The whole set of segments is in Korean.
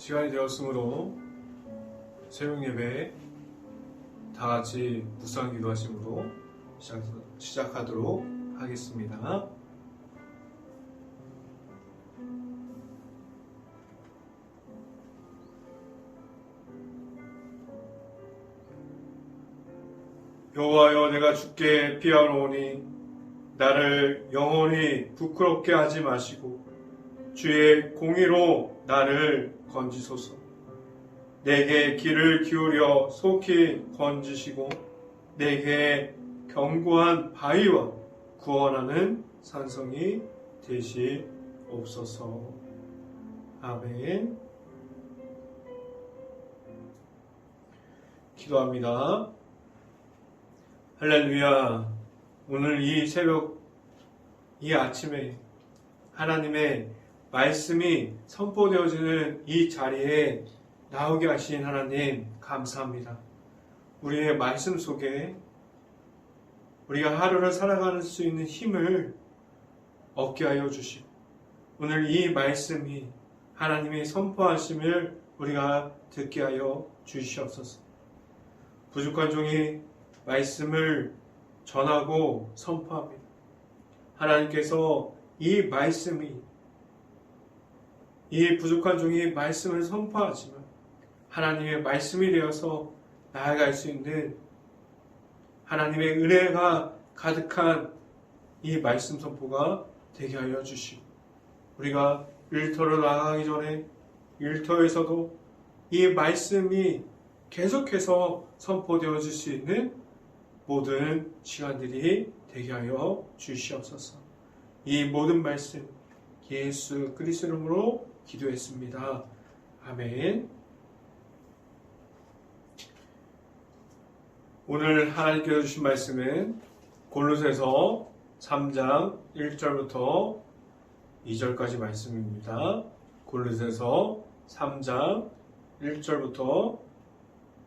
시간이 되었으므로 새벽 예배 다 같이 묵상 기도하심으로 시작하도록 하겠습니다. 여호와여, 내가 주께 피하노니 나를 영원히 부끄럽게 하지 마시고 주의 공의로 나를 건지소서. 내게 귀를 기울여 속히 건지시고 내게 견고한 바위와 구원하는 산성이 되시옵소서. 아멘. 기도합니다. 할렐루야. 오늘 이 새벽, 이 아침에 하나님의 말씀이 선포되어지는 이 자리에 나오게 하신 하나님 감사합니다. 우리의 말씀 속에 우리가 하루를 살아갈 수 있는 힘을 얻게 하여 주시고 오늘 이 말씀이 하나님의 선포하심을 우리가 듣게 하여 주시옵소서. 부족한 종이 말씀을 전하고 선포합니다. 하나님께서 이 말씀이 이 부족한 종이 말씀을 선포하지만 하나님의 말씀이 되어서 나아갈 수 있는 하나님의 은혜가 가득한 이 말씀 선포가 되게 하여 주시고 우리가 일터로 나가기 전에 일터에서도 이 말씀이 계속해서 선포되어질 수 있는 모든 시간들이 되게 하여 주시옵소서. 이 모든 말씀 예수 그리스도 이름으로 기도했습니다. 아멘. 오늘 하나님께서 주신 말씀은 골로새서 3장 1절부터 2절까지 말씀입니다. 골로새서 3장 1절부터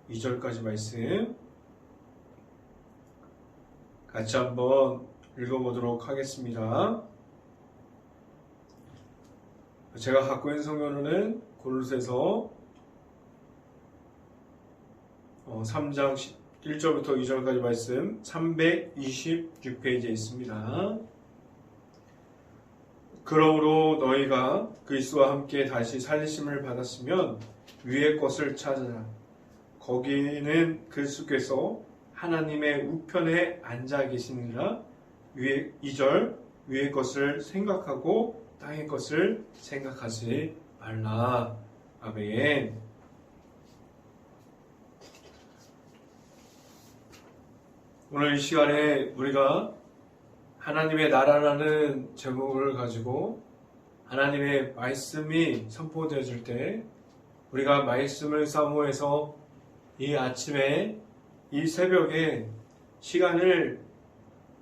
2절까지 말씀 같이 한번 읽어보도록 하겠습니다. 제가 갖고 있는 성경으로는 골로새서 3장 1절부터 2절까지 말씀 326페이지에 있습니다. 그러므로 너희가 그리스도와 함께 다시 살리심을 받았으면 위의 것을 찾으라. 거기는 그리스도께서 하나님의 우편에 앉아 계시느니라. 2절 위의 것을 생각하고 땅의 것을 생각하지 말라. 아멘. 오늘 이 시간에 우리가 하나님의 나라라는 제목을 가지고 하나님의 말씀이 선포되어질 때 우리가 말씀을 사모해서 이 아침에 이 새벽에 시간을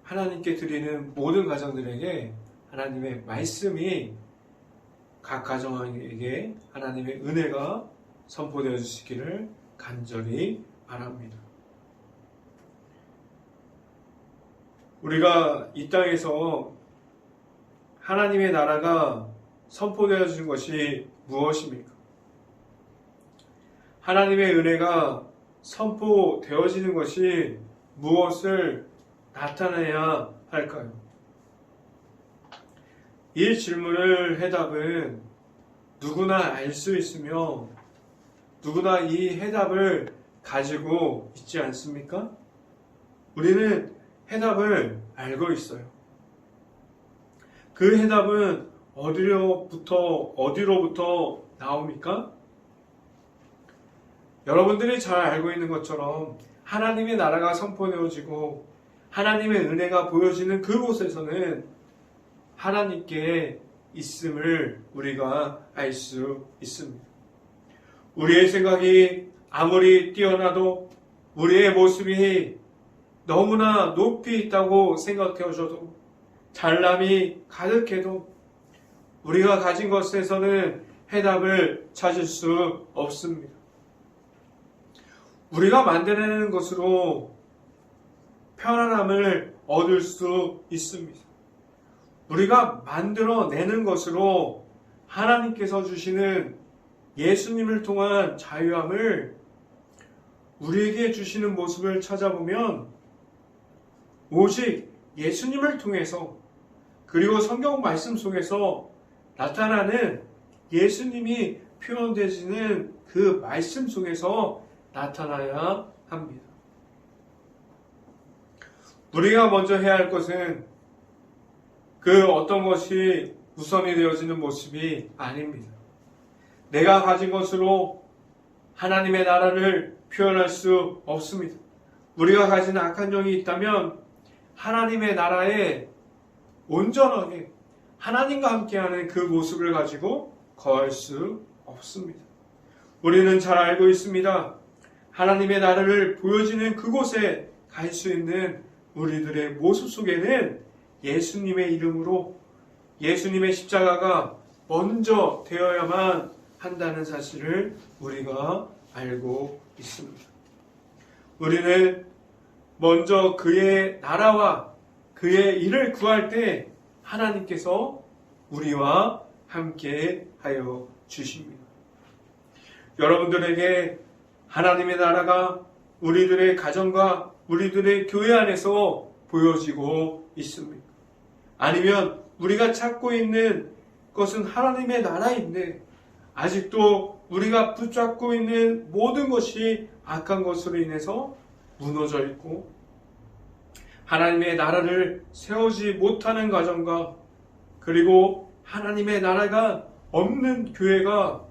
하나님께 드리는 모든 가정들에게 하나님의 말씀이 각 가정에게 하나님의 은혜가 선포되어 주시기를 간절히 바랍니다. 우리가 이 땅에서 하나님의 나라가 선포되어진 것이 무엇입니까? 하나님의 은혜가 선포되어지는 것이 무엇을 나타내야 할까요? 이 질문을 해답은 누구나 알 수 있으며 누구나 이 해답을 가지고 있지 않습니까? 우리는 해답을 알고 있어요. 그 해답은 어디로부터 나옵니까? 여러분들이 잘 알고 있는 것처럼 하나님의 나라가 선포되어지고 하나님의 은혜가 보여지는 그곳에서는 하나님께 있음을 우리가 알 수 있습니다. 우리의 생각이 아무리 뛰어나도 우리의 모습이 너무나 높이 있다고 생각해줘도 잘남이 가득해도 우리가 가진 것에서는 해답을 찾을 수 없습니다. 우리가 만들어내는 것으로 편안함을 얻을 수 있습니다. 우리가 만들어내는 것으로 하나님께서 주시는 예수님을 통한 자유함을 우리에게 주시는 모습을 찾아보면 오직 예수님을 통해서 그리고 성경 말씀 속에서 나타나는 예수님이 표현되시는 그 말씀 속에서 나타나야 합니다. 우리가 먼저 해야 할 것은 그 어떤 것이 우선이 되어지는 모습이 아닙니다. 내가 가진 것으로 하나님의 나라를 표현할 수 없습니다. 우리가 가진 악한 영이 있다면 하나님의 나라에 온전하게 하나님과 함께하는 그 모습을 가지고 거할 수 없습니다. 우리는 잘 알고 있습니다. 하나님의 나라를 보여지는 그곳에 갈 수 있는 우리들의 모습 속에는 예수님의 이름으로 예수님의 십자가가 먼저 되어야만 한다는 사실을 우리가 알고 있습니다. 우리는 먼저 그의 나라와 그의 일을 구할 때 하나님께서 우리와 함께 하여 주십니다. 여러분들에게 하나님의 나라가 우리들의 가정과 우리들의 교회 안에서 보여지고 있습니다. 아니면 우리가 찾고 있는 것은 하나님의 나라인데 아직도 우리가 붙잡고 있는 모든 것이 악한 것으로 인해서 무너져 있고 하나님의 나라를 세우지 못하는 가정과 그리고 하나님의 나라가 없는 교회가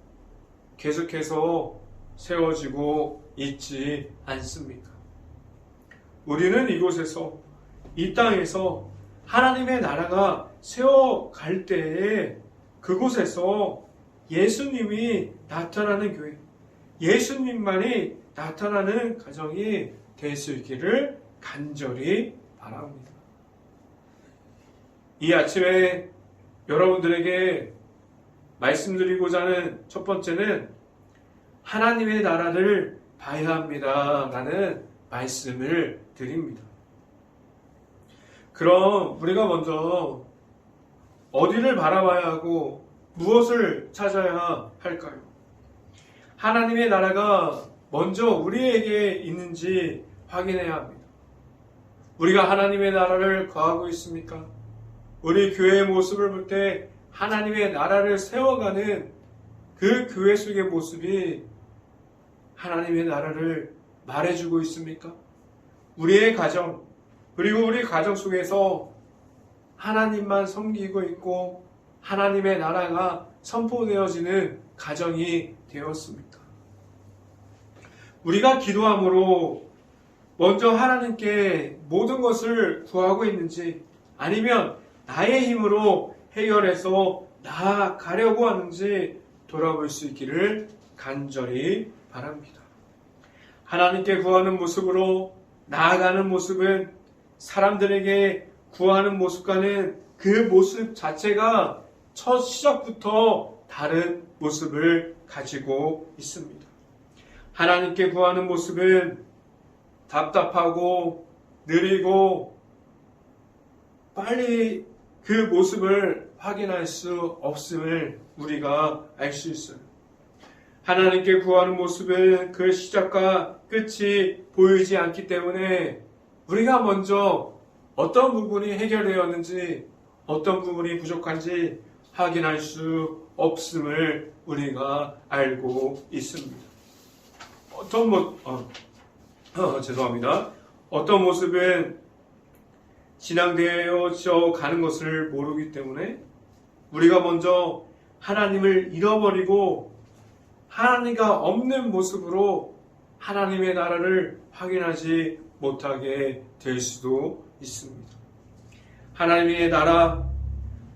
계속해서 세워지고 있지 않습니까? 우리는 이곳에서 이 땅에서 하나님의 나라가 세워갈 때에 그곳에서 예수님이 나타나는 교회, 예수님만이 나타나는 가정이 될 수 있기를 간절히 바랍니다. 이 아침에 여러분들에게 말씀드리고자 하는 첫 번째는 하나님의 나라를 봐야 합니다 라는 말씀을 드립니다. 그럼 우리가 먼저 어디를 바라봐야 하고 무엇을 찾아야 할까요? 하나님의 나라가 먼저 우리에게 있는지 확인해야 합니다. 우리가 하나님의 나라를 거하고 있습니까? 우리 교회의 모습을 볼 때 하나님의 나라를 세워가는 그 교회 속의 모습이 하나님의 나라를 말해주고 있습니까? 우리의 가정, 그리고 우리 가정 속에서 하나님만 섬기고 있고 하나님의 나라가 선포되어지는 가정이 되었습니까? 우리가 기도함으로 먼저 하나님께 모든 것을 구하고 있는지 아니면 나의 힘으로 해결해서 나아가려고 하는지 돌아볼 수 있기를 간절히 바랍니다. 하나님께 구하는 모습으로 나아가는 모습은 사람들에게 구하는 모습과는 그 모습 자체가 첫 시작부터 다른 모습을 가지고 있습니다. 하나님께 구하는 모습은 답답하고 느리고 빨리 그 모습을 확인할 수 없음을 우리가 알 수 있어요. 하나님께 구하는 모습은 그 시작과 끝이 보이지 않기 때문에 우리가 먼저 어떤 부분이 해결되었는지 어떤 부분이 부족한지 확인할 수 없음을 우리가 알고 있습니다. 죄송합니다. 어떤 모습은 진행되어져 가는 것을 모르기 때문에 우리가 먼저 하나님을 잃어버리고 하나님과 없는 모습으로 하나님의 나라를 확인하지 못하게 될 수도 있습니다. 하나님의 나라,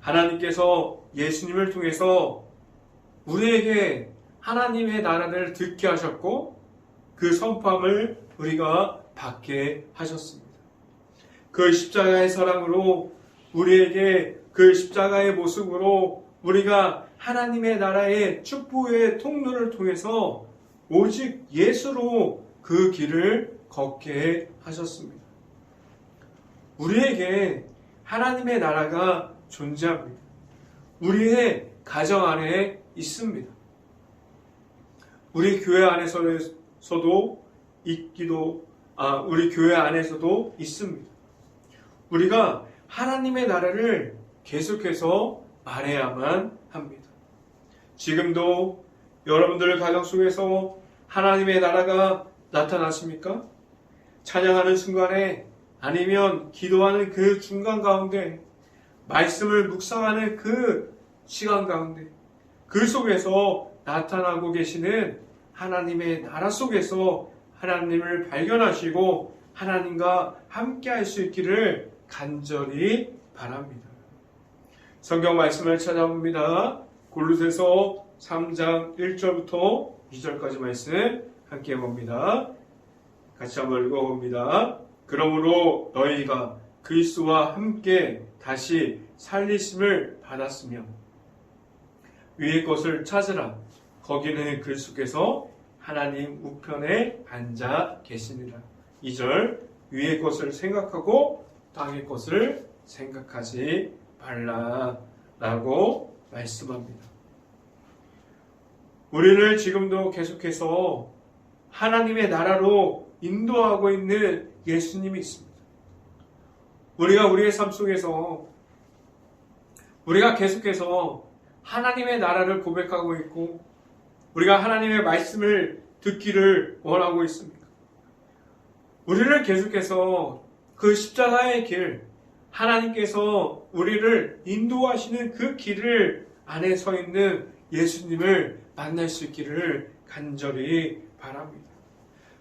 하나님께서 예수님을 통해서 우리에게 하나님의 나라를 듣게 하셨고 그 선포함을 우리가 받게 하셨습니다. 그 십자가의 사랑으로 우리에게 그 십자가의 모습으로 우리가 하나님의 나라의 축복의 통로를 통해서 오직 예수로 그 길을 걷게 하셨습니다. 우리에게 하나님의 나라가 존재합니다. 우리의 가정 안에 있습니다. 우리 교회 안에서도 우리 교회 안에서도 있습니다. 우리가 하나님의 나라를 계속해서 말해야만 합니다. 지금도 여러분들 가정 속에서 하나님의 나라가 나타나십니까? 찬양하는 순간에 아니면 기도하는 그 중간 가운데 말씀을 묵상하는 그 시간 가운데 그 속에서 나타나고 계시는 하나님의 나라 속에서 하나님을 발견하시고 하나님과 함께 할 수 있기를 간절히 바랍니다. 성경 말씀을 찾아봅니다. 골로새서 3장 1절부터 2절까지 말씀 함께 봅니다. 같이 한번 읽어봅니다. 그러므로 너희가 그리스도와 함께 다시 살리심을 받았으며 위의 것을 찾으라. 거기는 그리스도께서 하나님 우편에 앉아 계시니라. 2절 위의 것을 생각하고 땅의 것을 생각하지 말라라고 말씀합니다. 우리를 지금도 계속해서 하나님의 나라로 인도하고 있는 예수님이 있습니다. 우리가 우리의 삶 속에서 우리가 계속해서 하나님의 나라를 고백하고 있고 우리가 하나님의 말씀을 듣기를 원하고 있습니다. 우리를 계속해서 그 십자가의 길, 하나님께서 우리를 인도하시는 그 길을 안에 서 있는 예수님을 만날 수 있기를 간절히 바랍니다.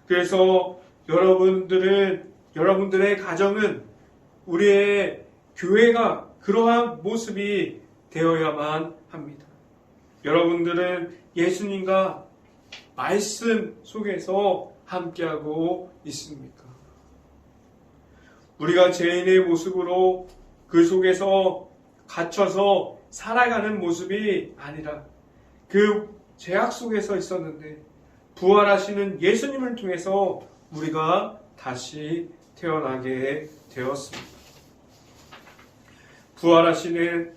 그래서 여러분들의 가정은 우리의 교회가 그러한 모습이 되어야만 합니다. 여러분들은 예수님과 말씀 속에서 함께하고 있습니까? 우리가 죄인의 모습으로 그 속에서 갇혀서 살아가는 모습이 아니라 그 죄악 속에서 있었는데 부활하시는 예수님을 통해서 우리가 다시 태어나게 되었습니다. 부활하시는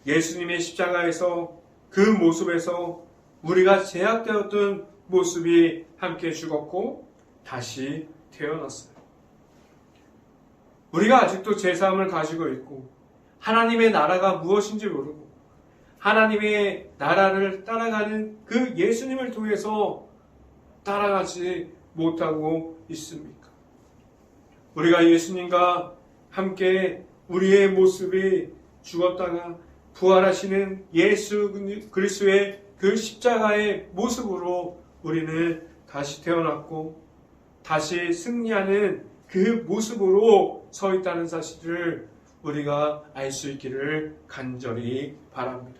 예수님의 십자가에서 그 모습에서 우리가 제약되었던 모습이 함께 죽었고 다시 태어났어요. 우리가 아직도 죄사함을 가지고 있고 하나님의 나라가 무엇인지 모르고 하나님의 나라를 따라가는 그 예수님을 통해서 따라가지 못하고 있습니까? 우리가 예수님과 함께 우리의 모습이 죽었다가 부활하시는 예수 그리스도의 그 십자가의 모습으로 우리는 다시 태어났고 다시 승리하는 그 모습으로 서 있다는 사실을 우리가 알 수 있기를 간절히 바랍니다.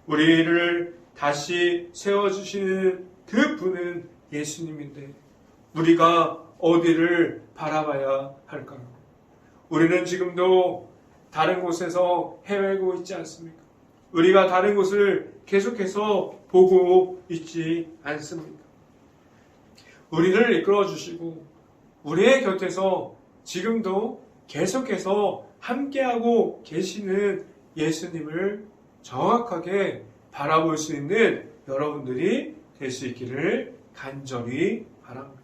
우리를 다시 세워주시는 그 분은 예수님인데 우리가 어디를 바라봐야 할까요? 우리는 지금도 다른 곳에서 헤매고 있지 않습니까? 우리가 다른 곳을 계속해서 보고 있지 않습니까? 우리를 이끌어 주시고 우리의 곁에서 지금도 계속해서 함께하고 계시는 예수님을 정확하게 바라볼 수 있는 여러분들이 될 수 있기를 간절히 바랍니다.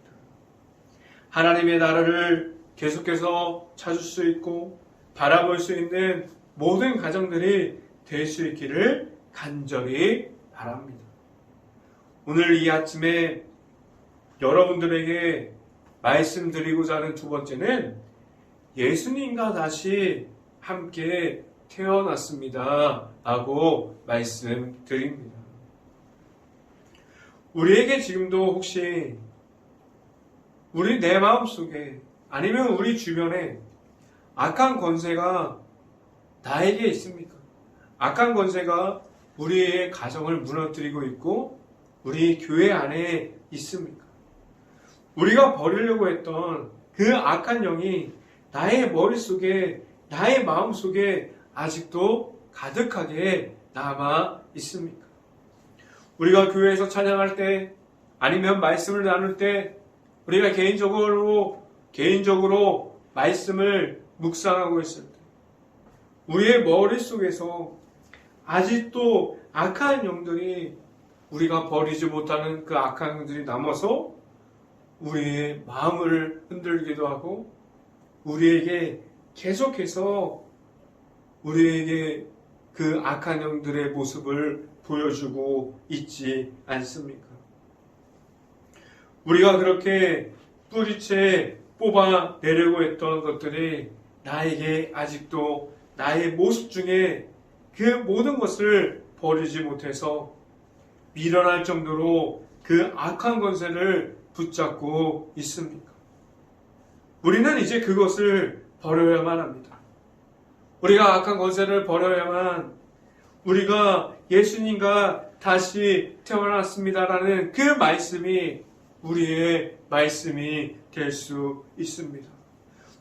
하나님의 나라를 계속해서 찾을 수 있고 바라볼 수 있는 모든 가정들이 될 수 있기를 간절히 바랍니다. 오늘 이 아침에 여러분들에게 말씀드리고자 하는 두 번째는 예수님과 다시 함께 태어났습니다 라고 말씀드립니다. 우리에게 지금도 혹시 내 마음속에 아니면 우리 주변에 악한 권세가 나에게 있습니까? 악한 권세가 우리의 가정을 무너뜨리고 있고 우리 교회 안에 있습니까? 우리가 버리려고 했던 그 악한 영이 나의 머릿속에 나의 마음속에 아직도 가득하게 남아 있습니까? 우리가 교회에서 찬양할 때 아니면 말씀을 나눌 때 우리가 개인적으로 말씀을 묵상하고 있을 때 우리의 머릿속에서 아직도 악한 영들이 우리가 버리지 못하는 그 악한 것들이 남아서 우리의 마음을 흔들기도 하고 우리에게 계속해서 우리에게 그 악한 영들의 모습을 보여주고 있지 않습니까? 우리가 그렇게 뿌리채 뽑아내려고 했던 것들이 나에게 아직도 나의 모습 중에 그 모든 것을 버리지 못해서 밀어날 정도로 그 악한 권세를 붙잡고 있습니까? 우리는 이제 그것을 버려야만 합니다. 우리가 악한 권세를 버려야만 우리가 예수님과 다시 태어났습니다라는 그 말씀이 우리의 말씀이 될 수 있습니다.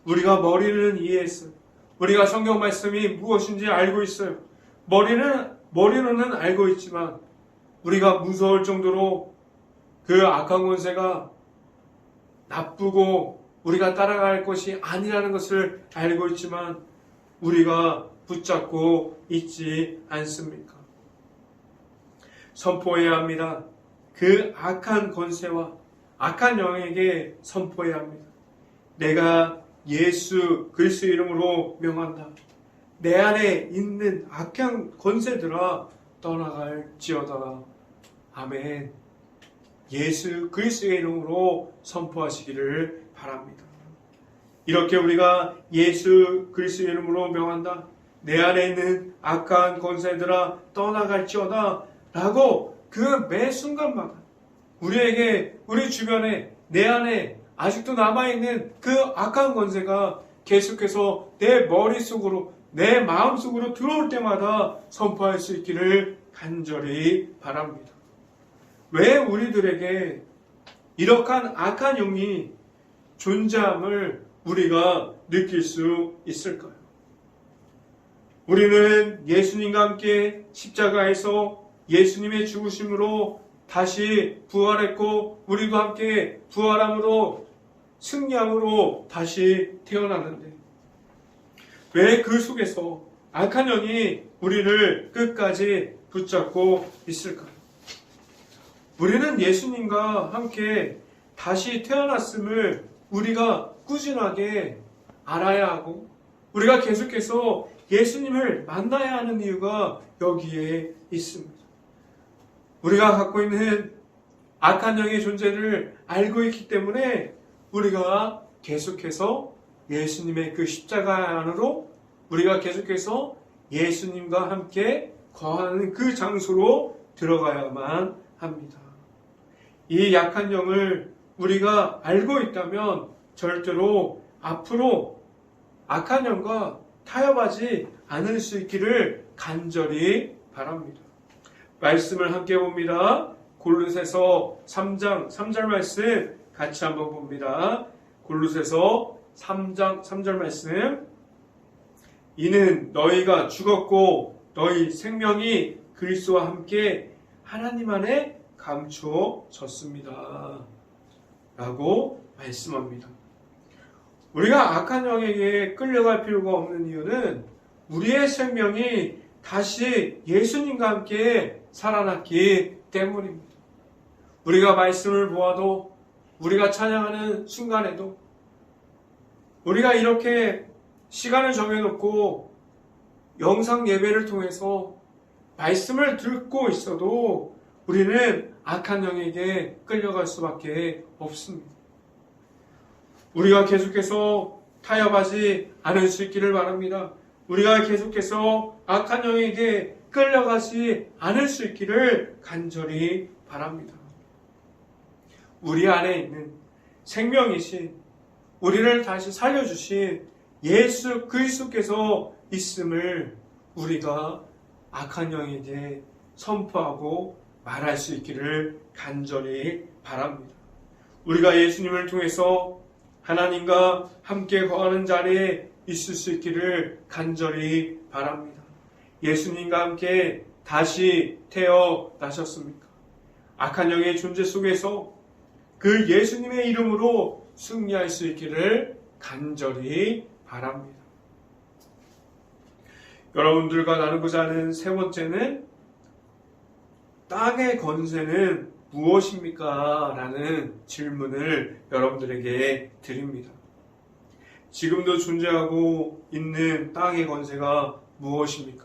우리가 머리는 이해했어요. 우리가 성경 말씀이 무엇인지 알고 있어요. 머리로는 알고 있지만 우리가 무서울 정도로 그 악한 권세가 나쁘고 우리가 따라갈 것이 아니라는 것을 알고 있지만 우리가 붙잡고 있지 않습니까? 선포해야 합니다. 그 악한 권세와 악한 영에게 선포해야 합니다. 내가 예수 그리스도 이름으로 명한다. 내 안에 있는 악한 권세들아 떠나갈지어다. 아멘. 예수 그리스도의 이름으로 선포하시기를 바랍니다. 이렇게 우리가 예수 그리스도의 이름으로 명한다. 내 안에 있는 악한 권세들아 떠나갈지어다 라고 그 매 순간마다 우리에게 우리 주변에 내 안에 아직도 남아있는 그 악한 권세가 계속해서 내 머릿속으로 내 마음속으로 들어올 때마다 선포할 수 있기를 간절히 바랍니다. 왜 우리들에게 이러한 악한 영이 존재함을 우리가 느낄 수 있을까요? 우리는 예수님과 함께 십자가에서 예수님의 죽으심으로 다시 부활했고 우리도 함께 부활함으로 승리함으로 다시 태어났는데 왜 그 속에서 악한 영이 우리를 끝까지 붙잡고 있을까요? 우리는 예수님과 함께 다시 태어났음을 우리가 꾸준하게 알아야 하고 우리가 계속해서 예수님을 만나야 하는 이유가 여기에 있습니다. 우리가 갖고 있는 악한 영의 존재를 알고 있기 때문에 우리가 계속해서 예수님의 그 십자가 안으로 우리가 계속해서 예수님과 함께 거하는 그 장소로 들어가야만 합니다. 이 약한 영을 우리가 알고 있다면 절대로 앞으로 악한 영과 타협하지 않을 수 있기를 간절히 바랍니다. 말씀을 함께 봅니다. 골로새서 3장 3절 말씀 같이 한번 봅니다. 골로새서 3장 3절 말씀. 이는 너희가 죽었고 너희 생명이 그리스도와 함께 하나님 안에 감추어졌습니다. 라고 말씀합니다. 우리가 악한 영에게 끌려갈 필요가 없는 이유는 우리의 생명이 다시 예수님과 함께 살아났기 때문입니다. 우리가 말씀을 보아도 우리가 찬양하는 순간에도 우리가 이렇게 시간을 정해놓고 영상 예배를 통해서 말씀을 듣고 있어도 우리는 악한 영에게 끌려갈 수밖에 없습니다. 우리가 계속해서 타협하지 않을 수 있기를 바랍니다. 우리가 계속해서 악한 영에게 끌려가지 않을 수 있기를 간절히 바랍니다. 우리 안에 있는 생명이신 우리를 다시 살려주신 예수 그리스도께서 있음을 우리가 악한 영에게 선포하고 말할 수 있기를 간절히 바랍니다. 우리가 예수님을 통해서 하나님과 함께 거하는 자리에 있을 수 있기를 간절히 바랍니다. 예수님과 함께 다시 태어나셨습니까? 악한 영의 존재 속에서 그 예수님의 이름으로 승리할 수 있기를 간절히 바랍니다. 여러분들과 나누고자 하는 세 번째는 땅의 권세는 무엇입니까? 라는 질문을 여러분들에게 드립니다. 지금도 존재하고 있는 땅의 권세가 무엇입니까?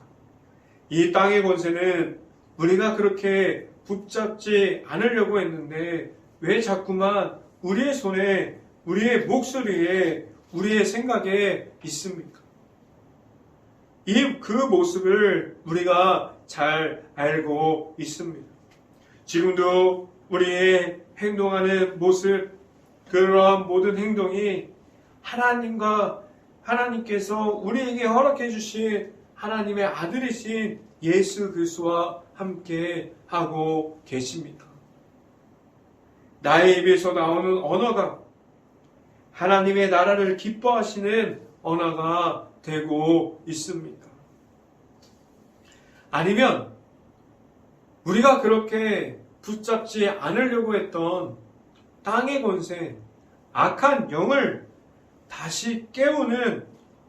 이 땅의 권세는 우리가 그렇게 붙잡지 않으려고 했는데 왜 자꾸만 우리의 손에, 우리의 목소리에, 우리의 생각에 있습니까? 그 모습을 우리가 잘 알고 있습니다. 지금도 우리의 행동하는 모습, 그러한 모든 행동이 하나님께서 우리에게 허락해 주신 하나님의 아들이신 예수 그리스도와 함께 하고 계십니다. 나의 입에서 나오는 언어가 하나님의 나라를 기뻐하시는 언어가 되고 있습니다. 아니면 우리가 그렇게 붙잡지 않으려고 했던 땅의 권세, 악한 영을 다시 깨우는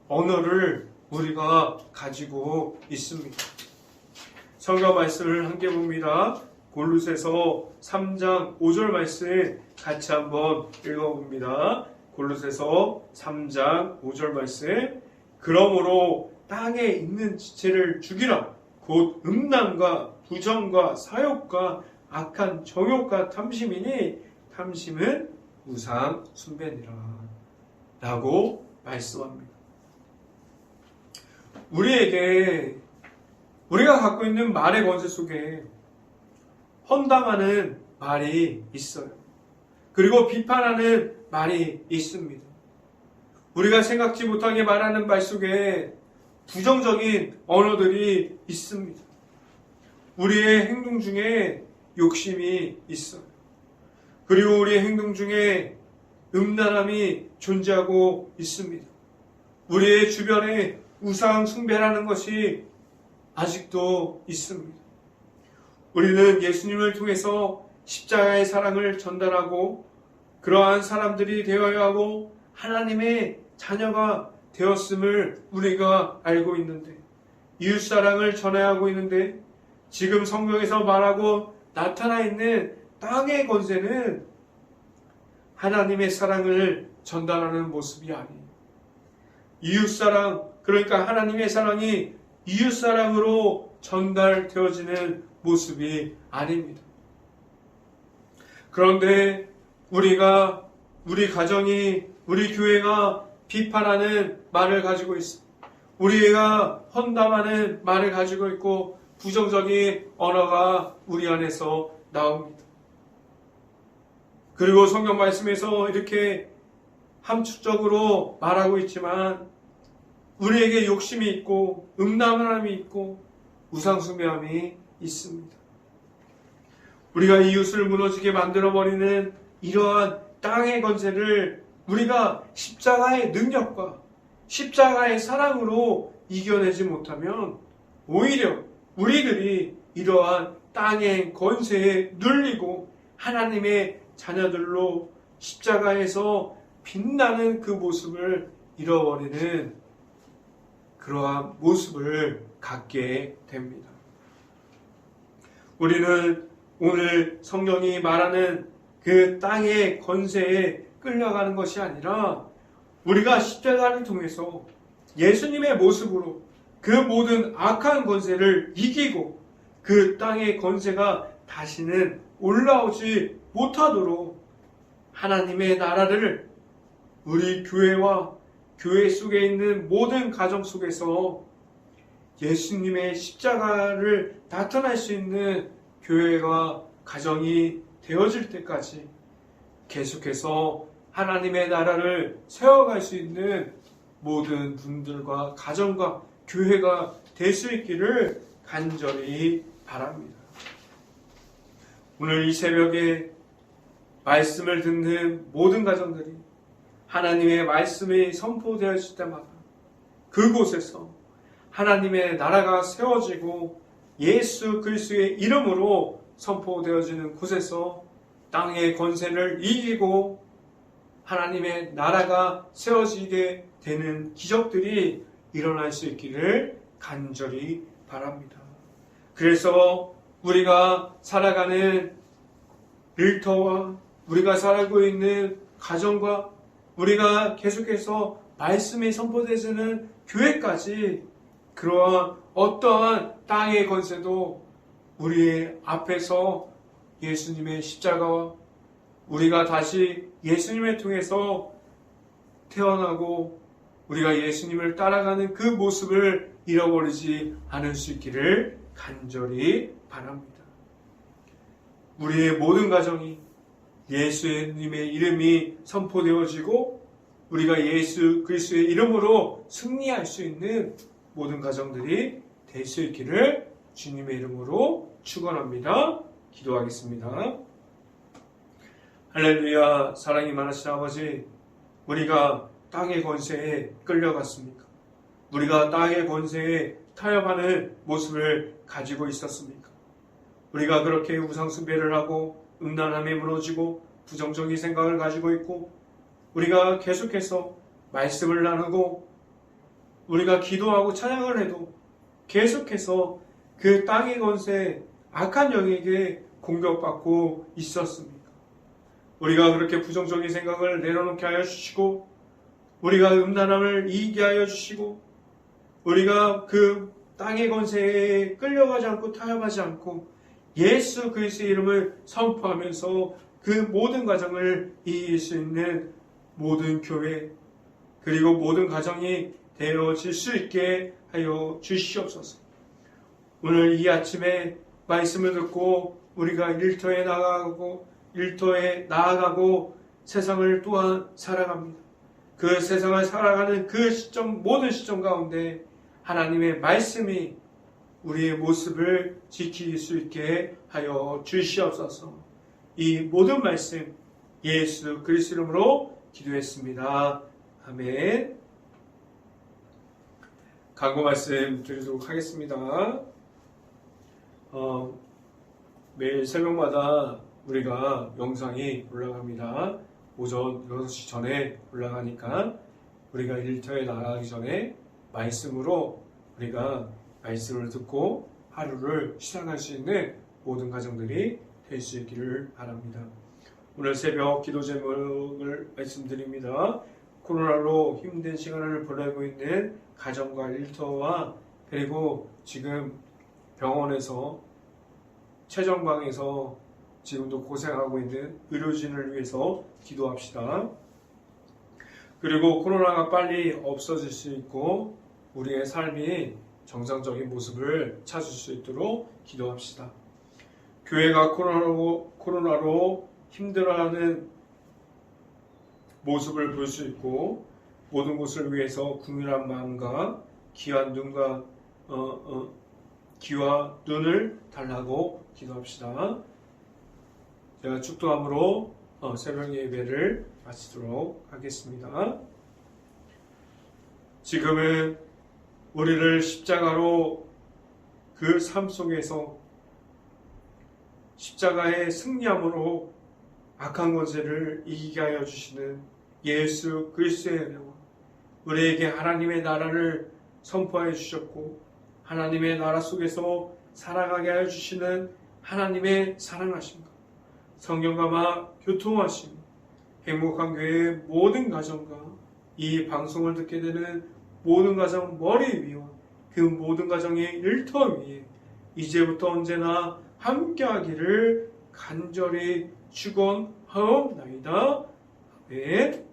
언어를 우리가 가지고 있습니다. 성경 말씀을 함께 봅니다. 골로새서 3장 5절 말씀 같이 한번 읽어봅니다. 골로새서 3장 5절 말씀. 그러므로 땅에 있는 지체를 죽이라. 곧 음란과 부정과 사욕과 악한 정욕과 탐심이니 탐심은 우상 숭배니라. 라고 말씀합니다. 우리가 갖고 있는 말의 권세 속에 헌담하는 말이 있어요. 그리고 비판하는 말이 있습니다. 우리가 생각지 못하게 말하는 말 속에 부정적인 언어들이 있습니다. 우리의 행동 중에 욕심이 있어요. 그리고 우리의 행동 중에 음란함이 존재하고 있습니다. 우리의 주변에 우상 숭배라는 것이 아직도 있습니다. 우리는 예수님을 통해서 십자가의 사랑을 전달하고 그러한 사람들이 되어야 하고 하나님의 자녀가 되었음을 우리가 알고 있는데, 이웃사랑을 전해야 하고 있는데, 지금 성경에서 말하고 나타나 있는 땅의 권세는 하나님의 사랑을 전달하는 모습이 아니에요. 이웃사랑, 그러니까 하나님의 사랑이 이웃사랑으로 전달되어지는 모습이 아닙니다. 그런데 우리 가정이, 우리 교회가 비판하는 말을 가지고 있습니다. 우리가 헌담하는 말을 가지고 있고 부정적인 언어가 우리 안에서 나옵니다. 그리고 성경 말씀에서 이렇게 함축적으로 말하고 있지만 우리에게 욕심이 있고 음란함이 있고 우상숭배함이 있습니다. 우리가 이웃을 무너지게 만들어버리는 이러한 땅의 권세를 우리가 십자가의 능력과 십자가의 사랑으로 이겨내지 못하면 오히려 우리들이 이러한 땅의 권세에 눌리고 하나님의 자녀들로 십자가에서 빛나는 그 모습을 잃어버리는 그러한 모습을 갖게 됩니다. 우리는 오늘 성경이 말하는 그 땅의 권세에 끌려가는 것이 아니라 우리가 십자가를 통해서 예수님의 모습으로 그 모든 악한 권세를 이기고 그 땅의 권세가 다시는 올라오지 못하도록 하나님의 나라를 우리 교회와 교회 속에 있는 모든 가정 속에서 예수님의 십자가를 나타낼 수 있는 교회가 가정이 되어질 때까지 계속해서 하나님의 나라를 세워갈 수 있는 모든 분들과 가정과 교회가 될 수 있기를 간절히 바랍니다. 오늘 이 새벽에 말씀을 듣는 모든 가정들이 하나님의 말씀이 선포되었을 때마다 그곳에서 하나님의 나라가 세워지고 예수 그리스도의 이름으로 선포되어지는 곳에서 땅의 권세를 이기고 하나님의 나라가 세워지게 되는 기적들이 일어날 수 있기를 간절히 바랍니다. 그래서 우리가 살아가는 일터와 우리가 살고 있는 가정과 우리가 계속해서 말씀이 선포되는 교회까지 그러한 어떠한 땅의 권세도 우리 앞에서 예수님의 십자가와 우리가 다시 예수님을 통해서 태어나고 우리가 예수님을 따라가는 그 모습을 잃어버리지 않을 수 있기를 간절히 바랍니다. 우리의 모든 가정이 예수님의 이름이 선포되어지고 우리가 예수 그리스도의 이름으로 승리할 수 있는 모든 가정들이 될 수 있기를 주님의 이름으로 축원합니다. 기도하겠습니다. 할렐루야. 사랑이 많으신 아버지, 우리가 땅의 권세에 끌려갔습니까? 우리가 땅의 권세에 타협하는 모습을 가지고 있었습니까? 우리가 그렇게 우상숭배를 하고 음란함에 무너지고 부정적인 생각을 가지고 있고 우리가 계속해서 말씀을 나누고 우리가 기도하고 찬양을 해도 계속해서 그 땅의 권세 악한 영에게 공격받고 있었습니까? 우리가 그렇게 부정적인 생각을 내려놓게 하여 주시고 우리가 음란함을 이기게 하여 주시고 우리가 그 땅의 권세에 끌려가지 않고 타협하지 않고 예수 그리스도의 이름을 선포하면서 그 모든 가정을 이길 수 있는 모든 교회 그리고 모든 가정이 되어질 수 있게 하여 주시옵소서. 오늘 이 아침에 말씀을 듣고 우리가 일터에 나아가고 세상을 또한 살아갑니다. 그 세상을 살아가는 그 시점, 모든 시점 가운데 하나님의 말씀이 우리의 모습을 지킬 수 있게 하여 주시옵소서. 이 모든 말씀 예수 그리스도 이름으로 기도했습니다. 아멘. 강구 말씀 드리도록 하겠습니다. 매일 새벽마다 우리가 영상이 올라갑니다. 오전 6시 전에 올라가니까 우리가 일터에 나가기 전에 말씀으로 우리가 말씀을 듣고 하루를 시작할 수 있는 모든 가정들이 될 수 있기를 바랍니다. 오늘 새벽 기도 제목을 말씀드립니다. 코로나로 힘든 시간을 보내고 있는 가정과 일터와 그리고 지금 병원에서 최전방에서 지금도 고생하고 있는 의료진을 위해서 기도합시다. 그리고 코로나가 빨리 없어질 수 있고 우리의 삶이 정상적인 모습을 찾을 수 있도록 기도합시다. 교회가 코로나로 힘들어하는 모습을 볼 수 있고 모든 것을 위해서 궁일한 마음과 귀한 눈을 달라고 기도합시다. 제가 축도함으로 새벽 예배를 마치도록 하겠습니다. 지금은 우리를 십자가로 그 삶 속에서 십자가의 승리함으로 악한 권세를 이기게 하여 주시는 예수 그리스도의 은혜와 우리에게 하나님의 나라를 선포하여 주셨고 하나님의 나라 속에서 살아가게 하여 주시는 하나님의 사랑하심과 성령과 교통하심 행복한 교회의 모든 가정과 이 방송을 듣게 되는 모든 가정 머리 위와 그 모든 가정의 일터 위에 이제부터 언제나 함께하기를 간절히 축원하옵나이다. 아멘.